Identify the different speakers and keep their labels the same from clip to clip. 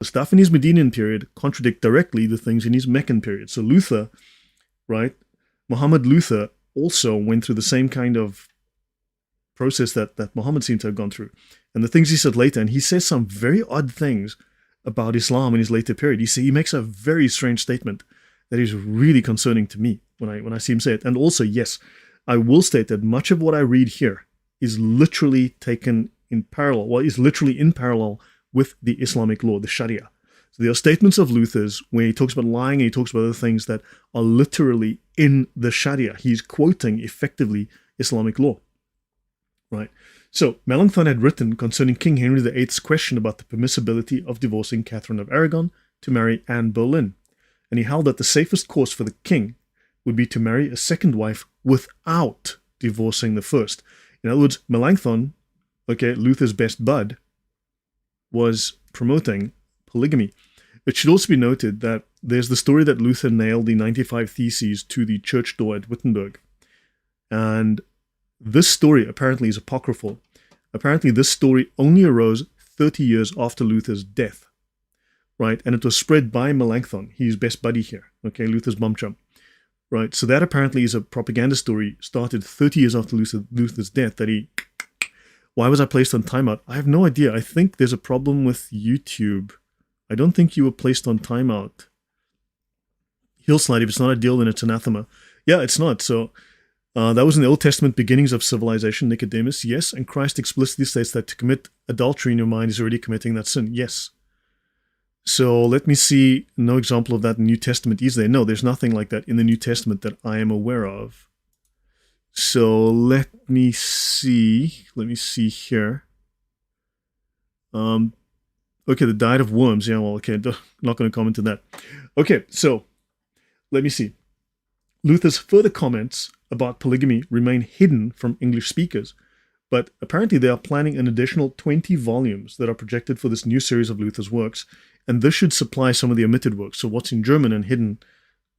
Speaker 1: The stuff in his Medinian period contradict directly the things in his Meccan period. So Luther, right, Muhammad Luther also went through the same kind of process that Muhammad seemed to have gone through. And the things he said later, and he says some very odd things about Islam in his later period. He makes a very strange statement that is really concerning to me when I see him say it. And also, yes, I will state that much of what I read here is literally taken in parallel, well, is literally in parallel with the Islamic law, the Sharia. So there are statements of Luther's where he talks about lying and he talks about other things that are literally in the Sharia. He's quoting effectively Islamic law, right? So Melanchthon had written concerning King Henry VIII's question about the permissibility of divorcing Catherine of Aragon to marry Anne Boleyn. And he held that the safest course for the king would be to marry a second wife without divorcing the first. In other words, Melanchthon, okay, Luther's best bud, was promoting polygamy. It should also be noted that there's the story that Luther nailed the 95 Theses to the church door at Wittenberg. And this story apparently is apocryphal. Apparently this story only arose 30 years after Luther's death, right? And it was spread by Melanchthon, his best buddy here, okay, Luther's bum chum, right? So that apparently is a propaganda story started 30 years after Luther's death that he... Why was I placed on timeout? I have no idea. I think there's a problem with YouTube. I don't think you were placed on timeout. Hillslide, if it's not a deal, then it's anathema. Yeah, it's not. So that was in the Old Testament beginnings of civilization, Nicodemus. Yes, and Christ explicitly states that to commit adultery in your mind is already committing that sin. Yes. So let me see. No example of that in the New Testament, is there? No, there's nothing like that in the New Testament that I am aware of. So let me see. Let me see here. Okay, the diet of worms. Yeah, well, okay, not going to comment on that. Okay, so let me see. Luther's further comments about polygamy remain hidden from English speakers, but apparently they are planning an additional 20 volumes that are projected for this new series of Luther's works, and this should supply some of the omitted works. So what's in German and hidden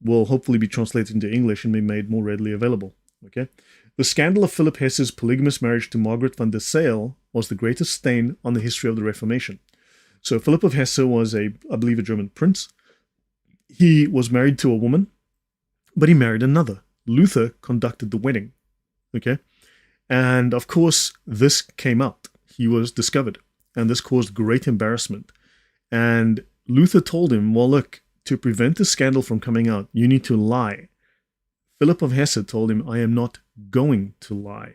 Speaker 1: will hopefully be translated into English and be made more readily available. Okay. The scandal of Philip Hesse's polygamous marriage to Margaret van der Sale was the greatest stain on the history of the Reformation. So Philip of Hesse was I believe, a German prince. He was married to a woman, but he married another. Luther conducted the wedding. Okay. And of course, this came out. He was discovered, and this caused great embarrassment. And Luther told him, well, look, to prevent the scandal from coming out, you need to lie. Philip of Hesse told him, I am not going to lie,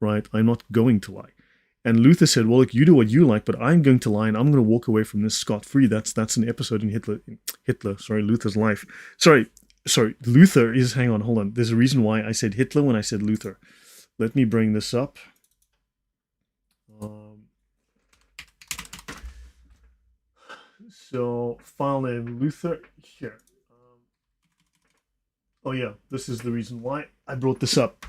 Speaker 1: right? I'm not going to lie. And Luther said, well, look, you do what you like, but I'm going to lie, and I'm going to walk away from this scot-free. That's an episode in Luther's life. Sorry, Luther is, hang on, hold on. There's a reason why I said Hitler when I said Luther. Let me bring this up. So, file name Luther, here. Oh yeah, this is the reason why I brought this up.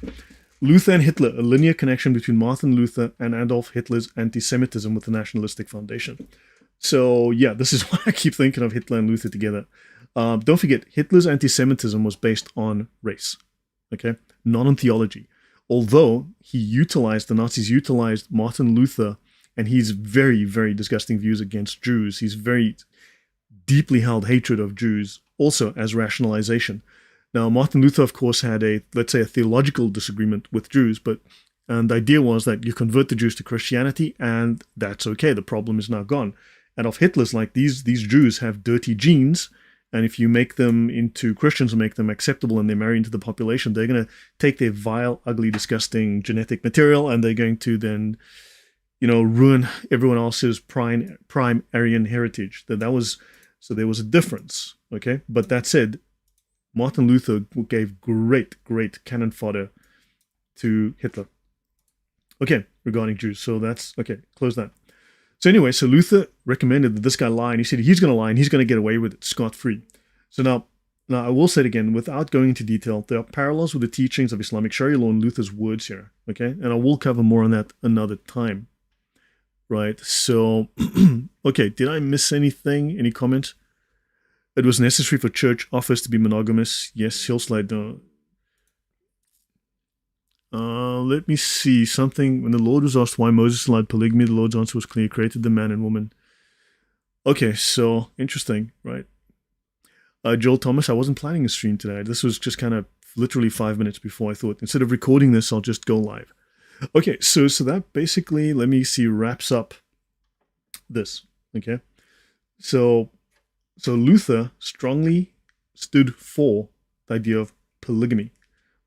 Speaker 1: Luther and Hitler, a linear connection between Martin Luther and Adolf Hitler's anti-Semitism with the nationalistic foundation. So yeah, this is why I keep thinking of Hitler and Luther together. Don't forget, Hitler's anti-Semitism was based on race, okay, not on theology. Although the Nazis utilized Martin Luther and his very, very disgusting views against Jews, his very deeply held hatred of Jews, also as rationalization. Now, Martin Luther, of course, had let's say, a theological disagreement with Jews, and the idea was that you convert the Jews to Christianity, and that's okay. The problem is now gone. Adolf Hitler's like, these Jews have dirty genes, and if you make them into Christians and make them acceptable and they marry into the population, they're going to take their vile, ugly, disgusting genetic material, and they're going to then, ruin everyone else's prime Aryan heritage. So there was a difference, okay? But that said, Martin Luther gave great cannon fodder to Hitler. Okay, regarding Jews. So that's, okay, close that. So anyway, so Luther recommended that this guy lie, and he said he's going to lie, and he's going to get away with it scot-free. So now I will say it again, without going into detail, there are parallels with the teachings of Islamic Sharia law in Luther's words here, okay? And I will cover more on that another time, right? So, okay, did I miss anything? Any comments? It was necessary for church offers to be monogamous. Yes, Hillslide. Let me see something. When the Lord was asked why Moses allowed polygamy, the Lord's answer was clear: created the man and woman. Okay, so interesting, right? Joel Thomas, I wasn't planning a stream today. This was just kind of literally 5 minutes before I thought, instead of recording this, I'll just go live. Okay, so that basically, let me see, wraps up this. Okay, so Luther strongly stood for the idea of polygamy,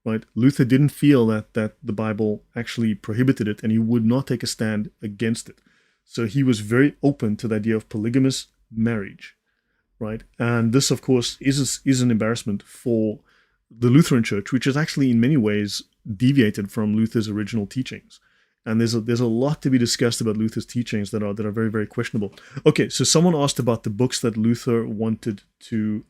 Speaker 1: right? Luther didn't feel that the Bible actually prohibited it, and he would not take a stand against it. So he was very open to the idea of polygamous marriage, right? And this, of course, is an embarrassment for the Lutheran Church, which is actually in many ways deviated from Luther's original teachings. And there's a lot to be discussed about Luther's teachings that are very, very questionable. Okay, so someone asked about the books that Luther wanted to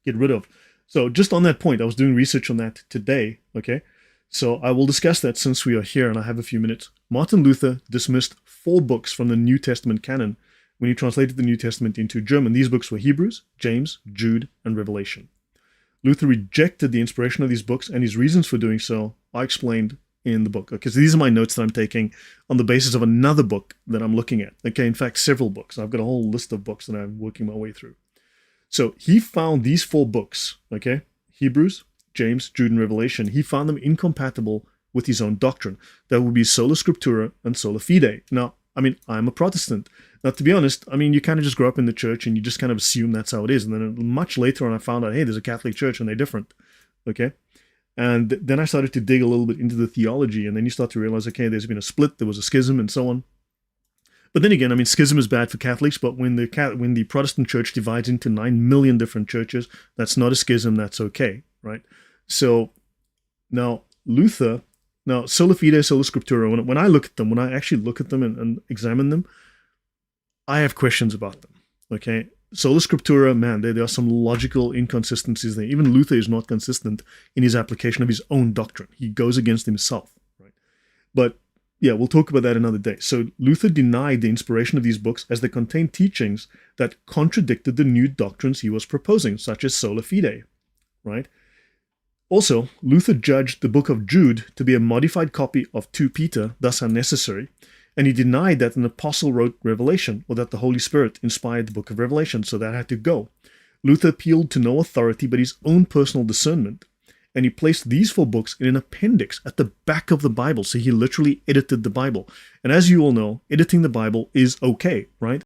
Speaker 1: get rid of. So just on that point, I was doing research on that today, okay? So I will discuss that since we are here and I have a few minutes. Martin Luther dismissed 4 books from the New Testament canon when he translated the New Testament into German. These books were Hebrews, James, Jude, and Revelation. Luther rejected the inspiration of these books, and his reasons for doing so are explained in the book. Okay, so these are my notes that I'm taking on the basis of another book that I'm looking at. Okay, in fact, several books. I've got a whole list of books that I'm working my way through. So he found these 4 books, okay, Hebrews, James, Jude, and Revelation, he found them incompatible with his own doctrine. That would be sola scriptura and sola fide. Now, I mean, I'm a Protestant. Now, to be honest, I mean, you kind of just grow up in the church and you just kind of assume that's how it is. And then much later on, I found out, hey, there's a Catholic church and they're different, okay? And then I started to dig a little bit into the theology, and then you start to realize, okay, there's been a split, there was a schism, and so on. But then again, I mean, schism is bad for Catholics, but when the Protestant church divides into 9 million different churches, that's not a schism, that's okay, right? So now Luther, now sola fide, sola scriptura, when I look at them, when I actually look at them and examine them, I have questions about them, okay? Sola scriptura, man, there are some logical inconsistencies there. Even Luther is not consistent in his application of his own doctrine. He goes against himself, right? But yeah, we'll talk about that another day. So Luther denied the inspiration of these books as they contained teachings that contradicted the new doctrines he was proposing, such as sola fide, right? Also, Luther judged the book of Jude to be a modified copy of 2 Peter, thus unnecessary, and he denied that an apostle wrote Revelation, or that the Holy Spirit inspired the book of Revelation, so that had to go. Luther appealed to no authority but his own personal discernment, and he placed these 4 books in an appendix at the back of the Bible, so he literally edited the Bible. And as you all know, editing the Bible is okay, right?